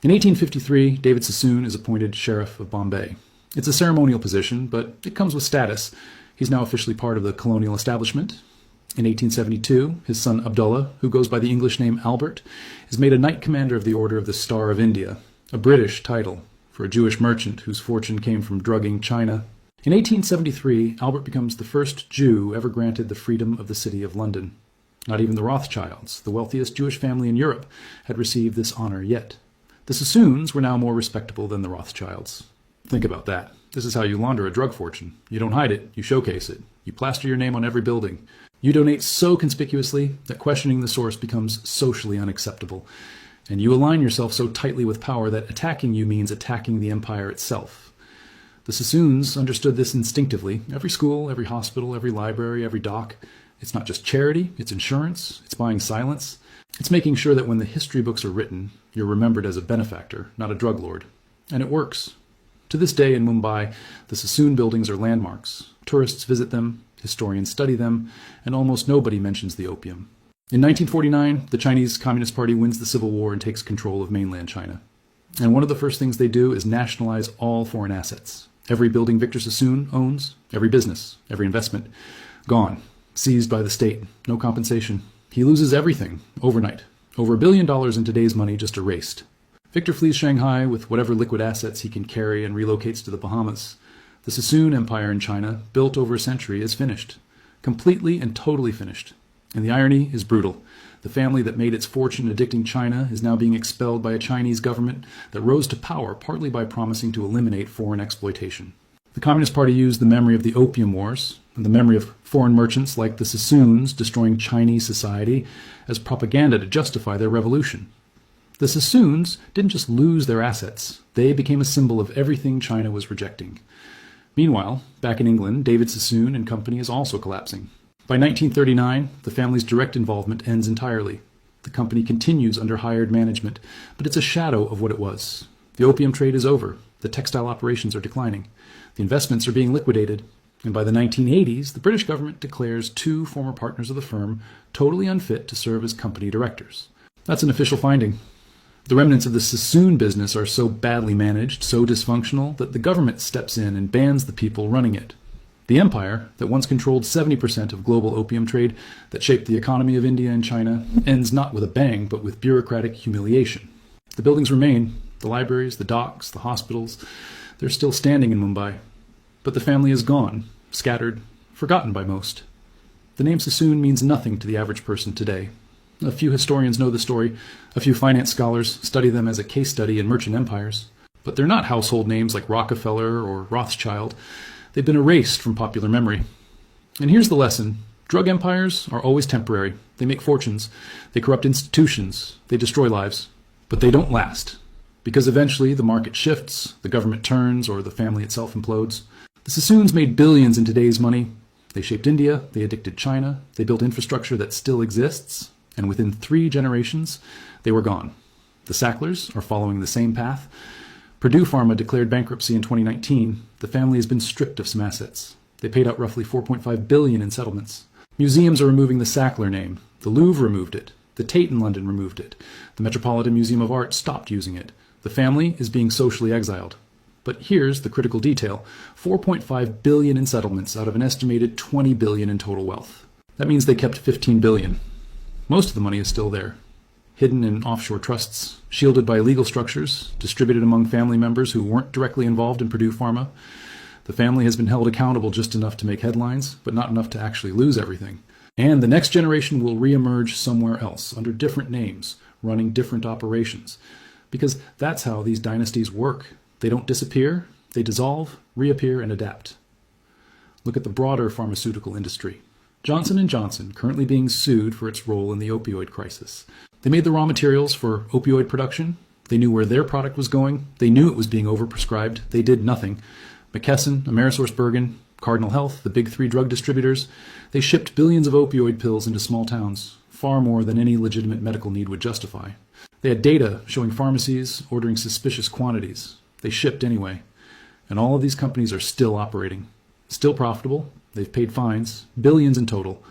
In 1853, David Sassoon is appointed Sheriff of Bombay. It's a ceremonial position, but it comes with status. He's now officially part of the colonial establishment. In 1872, his son Abdullah, who goes by the English name Albert, is made a Knight Commander of the Order of the Star of India, a British title for a Jewish merchant whose fortune came from drugging China. In 1873, Albert becomes the first Jew ever granted the freedom of the city of London. Not even the Rothschilds, the wealthiest Jewish family in Europe, had received this honor yet. The Sassoons were now more respectable than the Rothschilds. Think about that. This is how you launder a drug fortune. You don't hide it, you showcase it. You plaster your name on every building. You donate so conspicuously that questioning the source becomes socially unacceptable. And you align yourself so tightly with power that attacking you means attacking the empire itself. The Sassoons understood this instinctively. Every school, every hospital, every library, every dock. It's not just charity, it's insurance, it's buying silence. It's making sure that when the history books are written, you're remembered as a benefactor, not a drug lord. And it works. To this day in Mumbai, the Sassoon buildings are landmarks. Tourists visit them, historians study them, and almost nobody mentions the opium. In 1949, the Chinese Communist Party wins the Civil War and takes control of mainland China. And one of the first things they do is nationalize all foreign assets. Every building Victor Sassoon owns, every business, every investment, gone, seized by the state, no compensation. He loses everything, overnight. Over $1 billion in today's money just erased. Victor flees Shanghai with whatever liquid assets he can carry and relocates to the Bahamas. The Sassoon Empire in China, built over a century, is finished. Completely and totally finished. And the irony is brutal. The family that made its fortune addicting China is now being expelled by a Chinese government that rose to power partly by promising to eliminate foreign exploitation. The Communist Party used the memory of the Opium Wars and the memory of foreign merchants like the Sassoons destroying Chinese society as propaganda to justify their revolution. The Sassoons didn't just lose their assets, they became a symbol of everything China was rejecting. Meanwhile, back in England, David Sassoon and company is also collapsing. By 1939, the family's direct involvement ends entirely. The company continues under hired management, but it's a shadow of what it was. The opium trade is over, the textile operations are declining, the investments are being liquidated, and by the 1980s, the British government declares 2 former partners of the firm totally unfit to serve as company directors. That's an official finding. The remnants of the Sassoon business are so badly managed, so dysfunctional, that the government steps in and bans the people running it. The empire, that once controlled 70% of global opium trade, that shaped the economy of India and China, ends not with a bang, but with bureaucratic humiliation. The buildings remain, the libraries, the docks, the hospitals, they're still standing in Mumbai. But the family is gone, scattered, forgotten by most. The name Sassoon means nothing to the average person today. A few historians know the story, a few finance scholars study them as a case study in merchant empires. But they're not household names like Rockefeller or Rothschild. They've been erased from popular memory. And here's the lesson. Drug empires are always temporary. They make fortunes. They corrupt institutions. They destroy lives. But they don't last. Because eventually the market shifts, the government turns, or the family itself implodes. The Sassoons made billions in today's money. They shaped India. They addicted China. They built infrastructure that still exists. And within 3 generations, they were gone. The Sacklers are following the same path. Purdue Pharma declared bankruptcy in 2019. The family has been stripped of some assets. They paid out roughly $4.5 billion in settlements. Museums are removing the Sackler name. The Louvre removed it. The Tate in London removed it. The Metropolitan Museum of Art stopped using it. The family is being socially exiled. But here's the critical detail. $4.5 billion in settlements out of an estimated $20 billion in total wealth. That means they kept $15 billion. Most of the money is still there, hidden in offshore trusts, shielded by legal structures, distributed among family members who weren't directly involved in Purdue Pharma. The family has been held accountable just enough to make headlines, but not enough to actually lose everything. And the next generation will reemerge somewhere else, under different names, running different operations. Because that's how these dynasties work. They don't disappear, they dissolve, reappear, and adapt. Look at the broader pharmaceutical industry. Johnson & Johnson, currently being sued for its role in the opioid crisis. They made the raw materials for opioid production. They knew where their product was going. They knew it was being overprescribed. They did nothing. McKesson, AmerisourceBergen, Cardinal Health, the big 3 drug distributors, they shipped billions of opioid pills into small towns, far more than any legitimate medical need would justify. They had data showing pharmacies ordering suspicious quantities. They shipped anyway. And all of these companies are still operating, still profitable. They've paid fines, billions in total,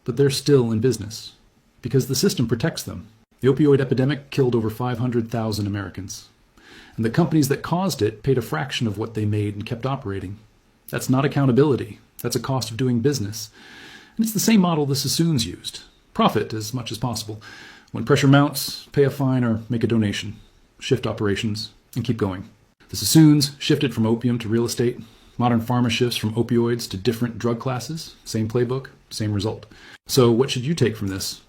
but they're still in business because the system protects them. The opioid epidemic killed over 500,000 Americans. and the companies that caused it paid a fraction of what they made and kept operating. That's not accountability. That's a cost of doing business. And it's the same model the Sassoons used. Profit as much as possible. When pressure mounts, pay a fine or make a donation. Shift operations and keep going. The Sassoons shifted from opium to real estate. Modern pharma shifts from opioids to different drug classes. Same playbook, same result. So what should you take from this?